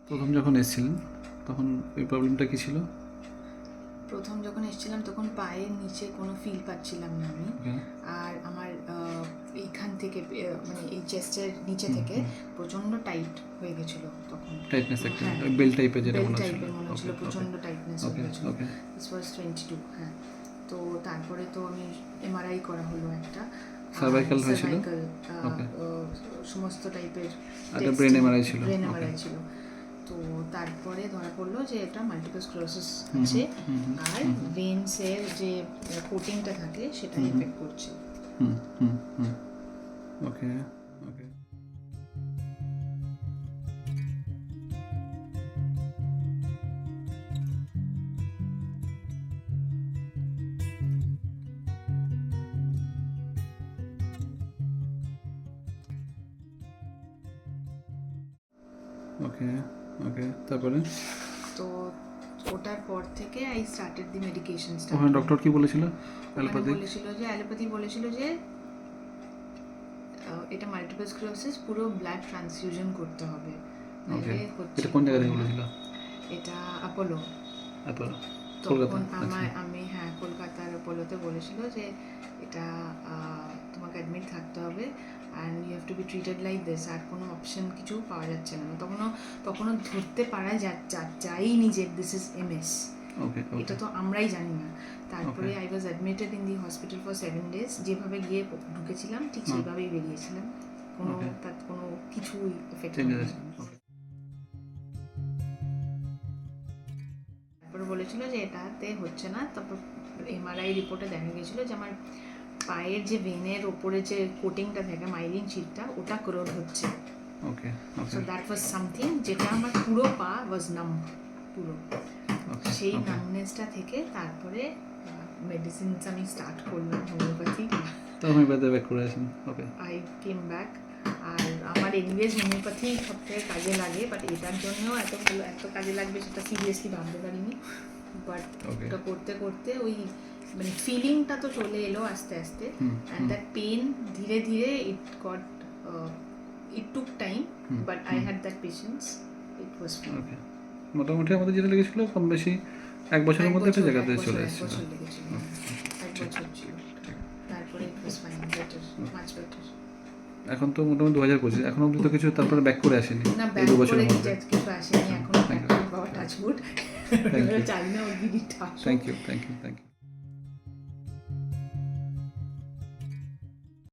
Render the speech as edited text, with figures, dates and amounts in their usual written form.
প্রথম যখন এসেছিলেন তখন এই প্রবলেমটা কী ছিল? প্রথম যখন এসেছিলাম তখন পায়ের নিচে কোনো ফিল পাচ্ছিলাম না আমি। ওকে। আর আমার এইখান থেকে মানে এই চেস্টের নিচে থেকে প্রচণ্ড টাইট হয়ে গেছিলো তখন। টাইটনেস একটা হ্যাঁ, বেল টাইপের যেটা বেল মনে হচ্ছিল। টাইপের মনে হচ্ছিল, ওকে, প্রচণ্ড টাইটনেস হয়ে ওকে, গেছিলো। ওকে। দিস ওয়াজ 22, হ্যাঁ। তো তারপরে তো আমি এমআরআই করা হলো একটা। সার্ভাইকাল হয়েছিল? সার্ভাইকাল ওকে। সমস্ত টাইপের একটা ব্রেন এমআরআই ছিল? ব্রেন ওকে। এমআরআই ছিল। তো তারপরে ধরা পড়লো যে এটা মাল্টিপল স্ক্লেরোসিস হুম, আছে, হুম, হুম, আর ভেন্সের যে কোটিংটা থাকে সেটা এফেক্ট করছে। হুম, হুম, হুম। ওকে, ওকে। ওকে, ওকে। তারপরে? তো ওটার পর থেকে আই স্টার্টেড দি মেডিকেশন। ওখানে ডক্টর কি বলেছিল? ওখানে অ্যালোপ্যাথি? অ্যালোপ্যাথি বলেছিল যে এটা মাল্টিপল স্ক্লেরোসিস, পুরো ব্লাড ট্রান্সফিউশন করতে হবে, ওকে। নাহলে হচ্ছে। এটা কোন জায়গা থেকে বলেছিল? এটা অ্যাপোলো। অ্যাপোলো? কলকাতা? তখন আচ্ছা। আমি হ্যাঁ, কলকাতার অ্যাপোলোতে বলেছিল যে এটা তোমাকে অ্যাডমিট থাকতে হবে and you have to be treated like this, আর কোনো অপশন কিছু পাওয়া যাচ্ছে না। তখনও ধরতে পারা যায়নি যে দিস ইজ এমএস। ওকে, এটা ওকে। তো আমরাই জানি না। তারপরে Okay. I was admitted in the hospital for 7 days। যেভাবে গিয়ে ঢুকেছিলাম ঠিক সেইভাবেই বেরিয়েছিলাম। Okay. তার কোনো কিছুই এফেক্ট চেঞ্জ হয়নি। আছে? ওকে। তারপরে বলেছিল যে এটাতে হচ্ছে না। তারপর এমআরআই রিপোর্টে দেখা গেছিলো যে আমার পায়ের যে ভেনের ওপরে যে কোটিংটা থাকে, মাইলিন শিটটা, ওটা ক্রোড হচ্ছে। Okay, so okay. That was something, যেটা আমার পুরো পা ওয়াজ নাম, পুরো। ওকে, সেই ওকে। নামনেসটা থেকে তারপরে মেডিসিনস আমি স্টার্ট করলাম, হোমিওপ্যাথি। তো হোমিওপ্যাথি ব্যাক করে আসেন। ওকে। I came back. আর আমার এনিওয়েজ হোমিওপ্যাথি সবথেকে কাজে লাগে, বাট এটার জন্যও এত কাজে লাগবে সেটা সিরিয়াসলি ভাবতে পারিনি। But Okay. ওটা করতে করতে ওই মানে ফিলিংটা তো চলে এলো আস্তে আস্তে, অ্যান্ড দ্যাট পেন ধীরে ধীরে it took time, but I had that patience, it was fine. Okay. মোটামুটি আমাদের যেটা লেগেছিল কম বেশি 1 বছরের মধ্যে একটা জায়গাতে চলে এক এসেছিল। বছর লেগেছিল, এক বছর ছিল। তারপরে it was fine, better, much better. এখন তো মোটামুটি 2025, এখন অবধি তো কিছু তারপরে ব্যাক করে আসেনি না, এই ব্যাক 2 করে বছরের মধ্যে। কিছু আসেনি এখনো। Thank you. চাই না ওর দিদিটা। Thank you, thank you, thank you.